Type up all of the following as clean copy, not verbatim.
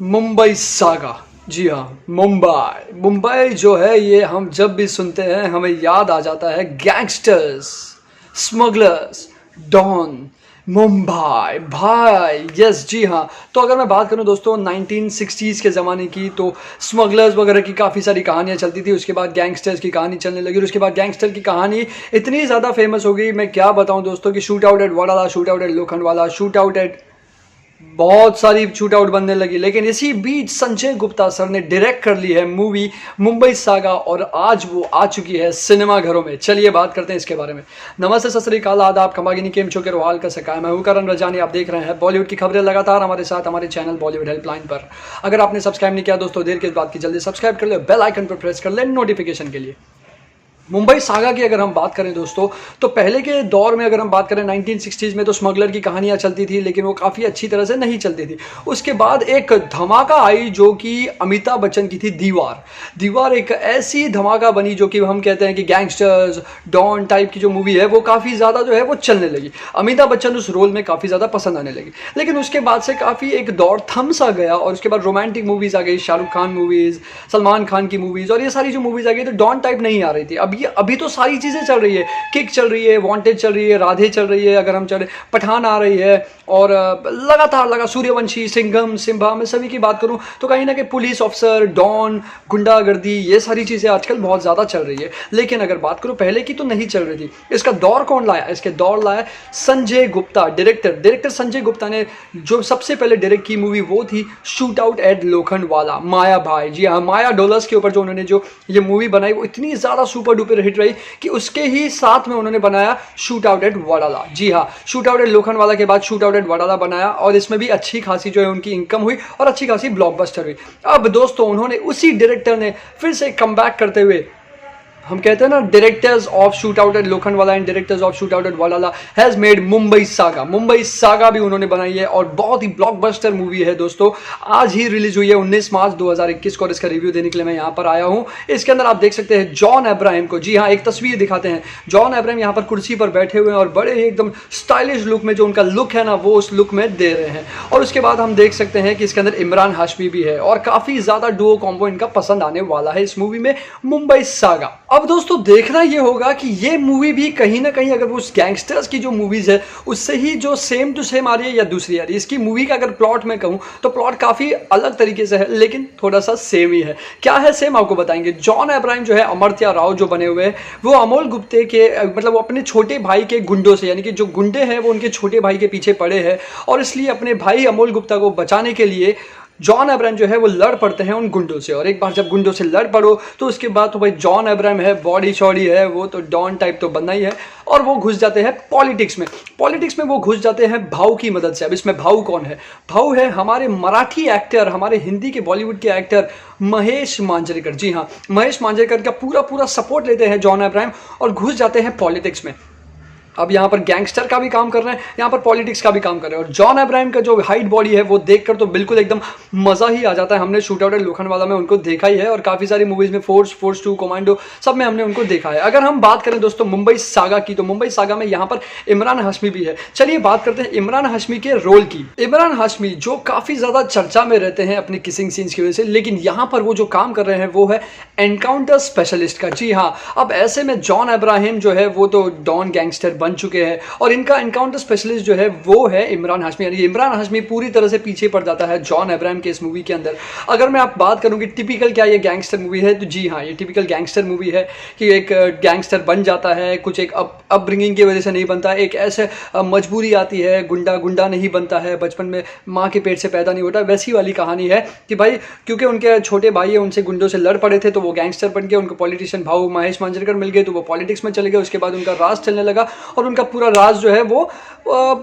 Mumbai saga. जी हाँ, मुंबई मुंबई जो है ये हम जब भी सुनते हैं हमें याद आ जाता है गैंगस्टर्स, स्मगलर्स, डॉन, मुंबई भाई। यस जी हाँ। तो अगर मैं बात करूं दोस्तों 1960s के ज़माने की, तो स्मगलर्स वगैरह की काफ़ी सारी कहानियां चलती थी। उसके बाद गैंगस्टर्स की कहानी चलने लगी और उसके बाद गैंगस्टर की कहानी इतनी ज़्यादा फेमस हो गई, मैं क्या बताऊं दोस्तों, कि shoot out at Wadala, shoot out at Lokhandwala, shoot out at बहुत सारी शूट आउट बनने लगी। लेकिन इसी बीच संजय गुप्ता सर ने डायरेक्ट कर ली है मूवी मुंबई सागा और आज वो आ चुकी है सिनेमा घरों में। चलिए बात करते हैं इसके बारे में। नमस्ते, सत श्री अकाल, आदाब, खमागिनी, केम छो के रोहाल का सका। मैं हूं करण रजानी, आप देख रहे हैं बॉलीवुड की खबरें लगातार हमारे साथ हमारे चैनल बॉलीवुड हेल्पलाइन पर। अगर आपने सब्सक्राइब नहीं किया दोस्तों, देर के बाद की जल्दी सब्सक्राइब कर ले, बेल आइकन पर प्रेस कर ले नोटिफिकेशन के लिए। मुंबई सागा की अगर हम बात करें दोस्तों, तो पहले के दौर में अगर हम बात करें 1960s में, तो स्मगलर की कहानियां चलती थी लेकिन वो काफ़ी अच्छी तरह से नहीं चलती थी। उसके बाद एक धमाका आई जो कि अमिताभ बच्चन की थी, दीवार। दीवार एक ऐसी धमाका बनी जो कि हम कहते हैं कि गैंगस्टर्स, डॉन टाइप की जो मूवी है वो काफ़ी ज़्यादा जो है वो चलने लगी। अमिताभ बच्चन उस रोल में काफ़ी ज़्यादा पसंद आने लगी। लेकिन उसके बाद से काफ़ी एक दौर थम सा गया और उसके बाद रोमांटिक मूवीज़ आ गई, शाहरुख खान मूवीज़, सलमान खान की मूवीज़, और ये सारी जो मूवीज़ आ गई तो डॉन टाइप नहीं आ रही थी। अभी तो सारी चीज़ें चल रही है, किक चल रही है, वांटेड चल रही है, राधे चल रही है, अगर हम चले पठान आ रही है, और लगातार लगा सूर्यवंशी, सिंघम, सिम्बा, मैं सभी की बात करूं तो कहीं ना कहीं पुलिस ऑफिसर, डॉन, गुंडागर्दी, ये सारी चीज़ें आजकल बहुत ज़्यादा चल रही है। लेकिन अगर बात करूं पहले की, तो नहीं चल रही थी। इसका दौर कौन लाया? इसके दौर लाया संजय गुप्ता, डायरेक्टर संजय गुप्ता ने जो सबसे पहले डायरेक्ट की मूवी वो थी शूट आउट एट लोखंडवाला, माया भाई। जी हाँ, माया डॉलर्स के ऊपर जो उन्होंने जो ये मूवी बनाई वो इतनी ज़्यादा सुपर डुपर हिट रही कि उसके ही साथ में उन्होंने बनाया शूट आउट एट वडाला। जी हाँ, शूट आउट एट लोखंडवाला के बाद शूट आउट एट वडाला बनाया और इसमें भी अच्छी खासी जो है उनकी इनकम हुई और अच्छी खासी ब्लॉकबस्टर हुई। अब दोस्तों उन्होंने, उसी डायरेक्टर ने फिर से कमबैक करते हुए, हम कहते हैं ना, directors of shoot out at Lokhandwala and directors of shoot out at Wadala has made Mumbai saga. Mumbai saga भी उन्होंने बनाई है और बहुत ही ब्लॉकबस्टर मूवी है दोस्तों। आज ही रिलीज हुई है 19 मार्च 2021 को और इसका रिव्यू देने के लिए मैं यहाँ पर आया हूँ। इसके अंदर आप देख सकते हैं जॉन अब्राहम को। जी हाँ, एक तस्वीर दिखाते हैं, जॉन अब्राहम यहाँ पर कुर्सी पर बैठे हुए हैं और बड़े ही एकदम स्टाइलिश लुक में, जो उनका लुक है ना वो उस लुक में दे रहे हैं। और उसके बाद हम देख सकते हैं कि इसके अंदर इमरान हाशमी भी है और काफ़ी ज़्यादा डुओ कॉम्बो इनका पसंद आने वाला है इस मूवी में, मुंबई सागा। अब दोस्तों देखना ये होगा कि ये मूवी भी कहीं ना कहीं, अगर वो उस गैंगस्टर्स की जो मूवीज है उससे ही जो सेम टू सेम आ रही है या दूसरी आ रही है। इसकी मूवी का अगर प्लॉट मैं कहूँ तो प्लॉट काफ़ी अलग तरीके से है लेकिन थोड़ा सा सेम ही है। क्या है सेम, आपको बताएंगे। जॉन अब्राहम जो है, अमर्त्य राव जो बने हुए हैं, वो अमोल गुप्ते के, मतलब वो अपने छोटे भाई के गुंडों से, यानी कि जो गुंडे हैं वो उनके छोटे भाई के पीछे पड़े हैं और इसलिए अपने भाई अमोल गुप्ता को बचाने के लिए जॉन अब्राहम जो है वो लड़ पड़ते हैं उन गुंडों से। और एक बार जब गुंडों से लड़ पड़ो तो उसके बाद तो भाई जॉन अब्राहम है, बॉडी शॉडी है, वो तो डॉन टाइप तो बनना ही है और वो घुस जाते हैं पॉलिटिक्स में। पॉलिटिक्स में वो घुस जाते हैं भाऊ की मदद से। अब इसमें भाऊ कौन है? भाऊ है हमारे मराठी एक्टर, हमारे हिंदी के बॉलीवुड के एक्टर महेश मांजरेकर। जी हाँ, महेश मांजरेकर का पूरा सपोर्ट लेते हैं जॉन अब्राहम और घुस जाते हैं पॉलिटिक्स में। अब यहाँ पर गैंगस्टर का भी काम कर रहे हैं, यहाँ पर पॉलिटिक्स का भी काम कर रहे हैं। और जॉन अब्राहम का जो हाइट बॉडी है वो देखकर तो बिल्कुल एकदम मज़ा ही आ जाता है। हमने शूट आउट एट लोखंडवाला में उनको देखा ही है और काफ़ी सारी मूवीज़ में, फोर्स 2, कमांडो, सब में हमने उनको देखा है। अगर हम बात करें दोस्तों मुंबई सागा की, तो मुंबई सागा में यहाँ पर इमरान हाशमी भी है। चलिए बात करते हैं इमरान हाशमी के रोल की। इमरान हाशमी जो काफ़ी ज़्यादा चर्चा में रहते हैं अपनी किसिंग सीन्स की वजह से, लेकिन यहाँ पर वो जो काम कर रहे हैं वो है एनकाउंटर स्पेशलिस्ट का। जी हाँ, अब ऐसे में जॉन अब्राहम जो है वो तो डॉन गैंगस्टर बन चुके हैं और इनका एनकाउंटर स्पेशलिस्ट जो है वो है इमरान हाशमी। यानी इमरान हाशमी पूरी तरह से पीछे पड़ जाता है जॉन अब्राहम के इस मूवी के अंदर। अगर मैं आप बात करूं कि टिपिकल क्या ये गैंगस्टर मूवी है, तो जी हाँ, ये टिपिकल गैंगस्टर मूवी है कि एक गैंगस्टर बन जाता है, कुछ एक अपब्रिंगिंग की वजह से नहीं बनता, एक ऐसे मजबूरी आती है, गुंडा नहीं बनता है, बचपन में माँ के पेट से पैदा नहीं होता, वैसी वाली कहानी है कि भाई क्योंकि उनके छोटे भाई है उनसे गुंडों से लड़ पड़े थे तो वो गैंगस्टर बन गए, उनको पॉलिटिशियन भाऊ महेश मांजरेकर मिल गए तो वो पॉलिटिक्स में चले गए। उसके बाद उनका राज चलने लगा और उनका पूरा राज जो है वो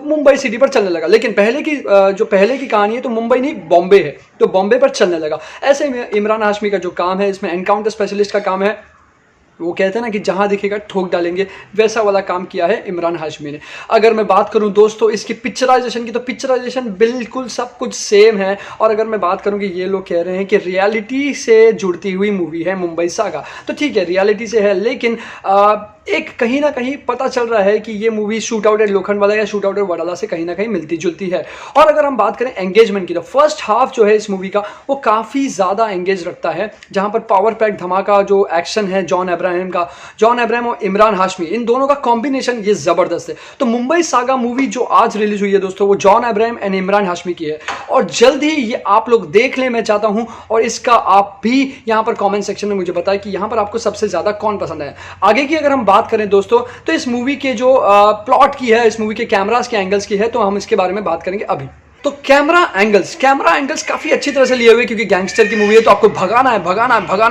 मुंबई सिटी पर चलने लगा। लेकिन पहले की कहानी है तो मुंबई नहीं बॉम्बे है, तो बॉम्बे पर चलने लगा। ऐसे में इमरान हाशमी का जो काम है, इसमें एनकाउंटर स्पेशलिस्ट का काम है, वो कहते हैं ना कि जहाँ दिखेगा ठोक डालेंगे, वैसा वाला काम किया है इमरान हाशमी ने। अगर मैं बात करूं दोस्तों इसकी पिक्चराइजेशन की, तो पिक्चराइजेशन बिल्कुल सब कुछ सेम है। और अगर मैं बात करूं कि ये लोग कह रहे हैं कि रियलिटी से जुड़ती हुई मूवी है मुंबई सागा, तो ठीक है रियलिटी से है, लेकिन एक कहीं ना कहीं पता चल रहा है कि ये movie shoot out at Lokhandwala या शूट आउट एट वडाला से कहीं ना कहीं मिलती जुलती है। और अगर हम बात करें एंगेजमेंट की, तो फर्स्ट हाफ जो है इस मूवी का वो काफ़ी ज़्यादा एंगेज रखता है, जहां पर पावर पैक धमाका जो एक्शन है जॉन अब्राहम का, जॉन अब्राहम और इमरान हाशमी, इन दोनों का कॉम्बिनेशन ये ज़बरदस्त है। तो मुंबई सागा मूवी जो आज रिलीज हुई है दोस्तों, वो John Abraham and Imran Hashmi की है, और जल्द ही ये आप लोग देख लें मैं चाहता हूं, और इसका आप भी यहां पर कमेंट सेक्शन में मुझे बताएं कि यहां पर आपको सबसे ज़्यादा कौन पसंद है। आगे की अगर हम बात करें दोस्तों, तो इस मूवी के जो प्लॉट की है, इस मूवी के कैमरास के एंगल्स की है, तो हम इसके बारे में बात करेंगे अभी। तो कैमरा एंगल्स काफी अच्छी तरह से लिए हुए, क्योंकि गैंगस्टर की मूवी है तो आपको भगाना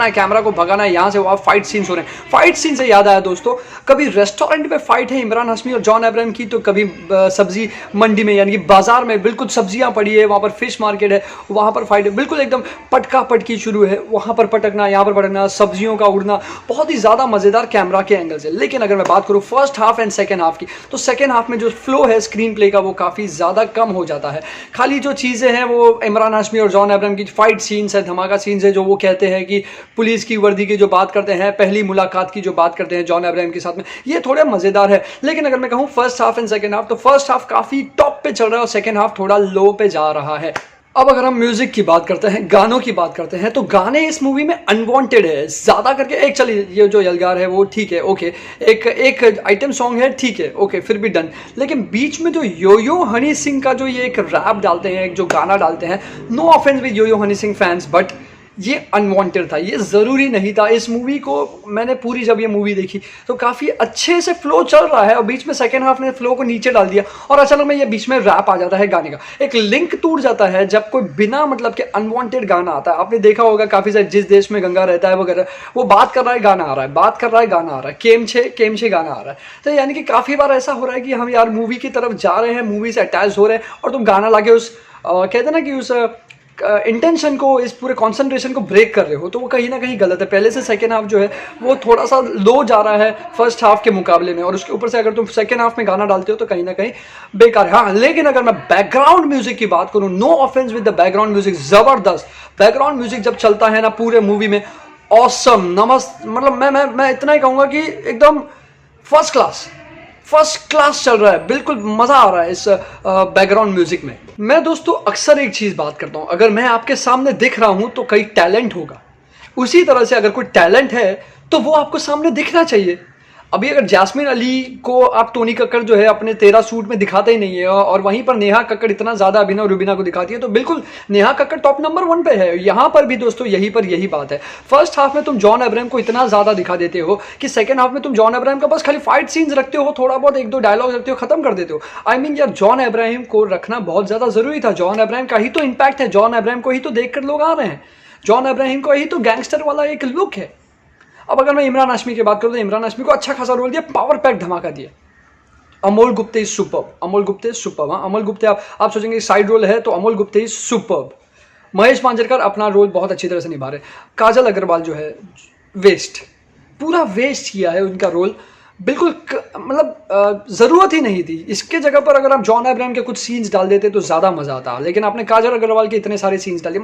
है, कैमरा को भगाना है, यहां से वहां फाइट सीन्स हो रहे हैं। फाइट सीन से याद आया दोस्तों, कभी रेस्टोरेंट में फाइट है इमरान हाशमी और जॉन अब्राहम की, तो कभी सब्जी मंडी में यानी कि बाजार में बिल्कुल सब्जियां पड़ी है, वहां पर फिश मार्केट है, वहां पर फाइट है, बिल्कुल एकदम पटका पटकी शुरू है, वहां पर पटकना, यहाँ पर पटकना, सब्जियों का उड़ना, बहुत ही ज्यादा मजेदार कैमरा के एंगल्स है। लेकिन अगर मैं बात करूं first half and second half की, तो सेकेंड हाफ में जो फ्लो है स्क्रीन प्ले का वो काफी ज्यादा कम हो जाता है। खाली जो चीज़ें हैं वो इमरान हाशमी और जॉन अब्राहम की फाइट सीन्स है, धमाका सीन्स है, जो वो कहते हैं कि पुलिस की वर्दी की जो बात करते हैं, पहली मुलाकात की जो बात करते हैं जॉन अब्राहम के साथ में, ये थोड़े मज़ेदार है। लेकिन अगर मैं कहूँ first half and second half, तो फर्स्ट हाफ काफ़ी टॉप पे चल रहा है और सेकेंड हाफ थोड़ा लो पे जा रहा है। अब अगर हम म्यूजिक की बात करते हैं, गानों की बात करते हैं, तो गाने इस मूवी में अनवांटेड है ज़्यादा करके। एक चलिए ये जो यलगार है वो ठीक है, ओके, एक आइटम सॉन्ग है, ठीक है, ओके, फिर भी डन। लेकिन बीच में जो यो हनी सिंह का जो ये एक रैप डालते हैं, एक जो गाना डालते हैं, no offence with Yo Honey Singh fans, but ये अनवांटेड था, ये ज़रूरी नहीं था। इस मूवी को मैंने पूरी जब ये मूवी देखी तो काफ़ी अच्छे से फ्लो चल रहा है, और बीच में सेकेंड हाफ ने फ्लो को नीचे डाल दिया और अचानक में ये बीच में रैप आ जाता है गाने का। एक लिंक टूट जाता है जब कोई बिना मतलब के अनवांटेड गाना आता है। आपने देखा होगा काफ़ी सारे, जिस देश में गंगा रहता है वगैरह, वो बात कर रहा है गाना आ रहा है, बात कर रहा है गाना आ रहा है, केम छे गाना आ रहा है। तो यानी कि काफ़ी बार ऐसा हो रहा है कि हम यार मूवी की तरफ जा रहे हैं, मूवी से अटैच हो रहे हैं, और तुम गाना लाके उस कहते हैं ना कि उस इंटेंशन को, इस पूरे कंसंट्रेशन को ब्रेक कर रहे हो, तो वो कहीं ना कहीं गलत है। पहले से सेकेंड हाफ जो है वो थोड़ा सा लो जा रहा है फर्स्ट हाफ के मुकाबले में, और उसके ऊपर से अगर तुम सेकेंड हाफ में गाना डालते हो तो कहीं ना कहीं बेकार है। हाँ, लेकिन अगर मैं बैकग्राउंड म्यूजिक की बात करूँ, no offence with the background music, जबरदस्त बैकग्राउंड म्यूजिक जब चलता है ना पूरे मूवी में, ऑसम, मतलब मैं इतना ही कहूँगा कि एकदम फर्स्ट क्लास चल रहा है, बिल्कुल मजा आ रहा है इस बैकग्राउंड म्यूजिक में। मैं दोस्तों अक्सर एक चीज बात करता हूं, अगर मैं आपके सामने दिख रहा हूं तो कहीं टैलेंट होगा, उसी तरह से अगर कोई टैलेंट है तो वो आपको सामने दिखना चाहिए। अभी अगर जैस्मिन अली को आप टोनी कक्कड़ जो है अपने 13 सूट में दिखाते ही नहीं है, और वहीं पर नेहा कक्कड़ इतना ज्यादा अभिनव रुबीना को दिखाती है, तो बिल्कुल नेहा कक्कड़ टॉप नंबर 1 पे है। यहाँ पर भी दोस्तों यही बात है। फर्स्ट हाफ में तुम जॉन अब्राहम को इतना ज्यादा दिखा देते हो कि सेकंड हाफ में तुम जॉन अब्राहम का बस खाली फाइट सीन्स रखते हो, थोड़ा बहुत 1-2 डायलॉग रखते हो, खत्म कर देते हो। आई मीन यार, जॉन अब्राहम को रखना बहुत ज्यादा जरूरी था। जॉन अब्राहम का ही तो इम्पैक्ट है, जॉन अब्राहम को ही तो देखकर लोग आ रहे हैं, जॉन अब्राहम को ही तो गैंगस्टर वाला एक लुक है। अब अगर मैं इमरान हाशमी की बात करूं, तो इमरान हाशमी को अच्छा खासा रोल दिया, पावर पैक धमाका दिया। अमोल गुप्ते इज सुपर्ब, अमोल गुप्ते आप सोचेंगे साइड रोल है, तो अमोल गुप्ते इज सुपर्ब। महेश मांजरेकर अपना रोल बहुत अच्छी तरह से निभा रहे। काजल अग्रवाल जो है पूरा वेस्ट किया है उनका रोल, बिल्कुल मतलब ज़रूरत ही नहीं थी। इसके जगह पर अगर आप जॉन अब्राहम के कुछ सीन्स डाल देते तो ज़्यादा मज़ा आता, लेकिन आपने काजल अग्रवाल के इतने सारे सीन्स डाले,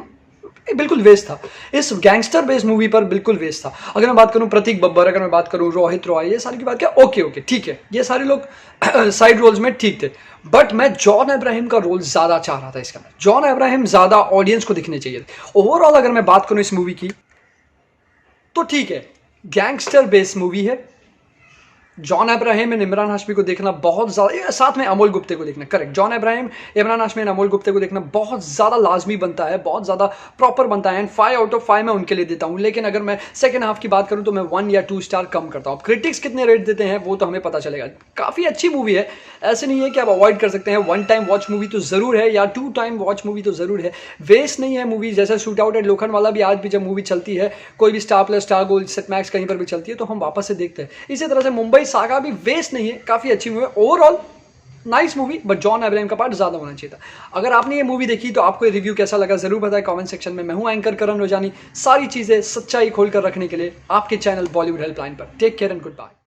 बिल्कुल वेस्ट था। इस गैंगस्टर बेस्ड मूवी पर बिल्कुल वेस्ट था। अगर मैं बात करूं प्रतीक बब्बर, अगर मैं बात करूं रोहित रॉय, ये सारी की बात क्या, ओके ठीक है, ये सारे लोग साइड रोल्स में ठीक थे, बट मैं जॉन अब्राहम का रोल ज्यादा चाह रहा था इसके अंदर। जॉन अब्राहम ज्यादा ऑडियंस को दिखने चाहिए थे। ओवरऑल अगर मैं बात करूं इस मूवी की, तो ठीक है, गैंगस्टर बेस्ड मूवी है। John Abraham and Imran Hashmi को देखना बहुत ज़्यादा, साथ में अमोल गुप्ते को देखना, correct, John Abraham, Imran Hashmi and Amol Gupte को देखना बहुत ज़्यादा लाजमी बनता है, बहुत ज़्यादा प्रॉपर बनता है, एंड 5 आउट ऑफ 5 मैं उनके लिए देता हूँ। लेकिन अगर मैं सेकंड हाफ की बात करूँ तो मैं 1 या 2 स्टार कम करता हूँ। क्रिटिक्स कितने रेट देते हैं वो तो हमें पता चलेगा। काफ़ी अच्छी मूवी है, ऐसे नहीं है कि आप अवॉइड कर सकते हैं। 1 टाइम वॉच मूवी तो ज़रूर है, या 2 टाइम वॉच मूवी तो ज़रूर है, वेस्ट नहीं है मूवी। जैसे शूट आउट एट लोखंडवाला भी आज भी जब मूवी चलती है, कोई भी star plus, star gold, set max कहीं पर भी चलती है तो हम वापस से देखते हैं। इसी तरह से मुंबई सागा भी वेस्ट नहीं है, काफी अच्छी मूवी है, overall nice movie, but John Abraham का पार्ट ज्यादा होना चाहिए था। अगर आपने ये मूवी देखी तो आपको ये रिव्यू कैसा लगा जरूर बताएं कमेंट सेक्शन में। मैं हूं एंकर करण रोजानी, सारी चीजें सच्चाई खोलकर रखने के लिए आपके चैनल बॉलीवुड हेल्पलाइन पर। Take care and good bye.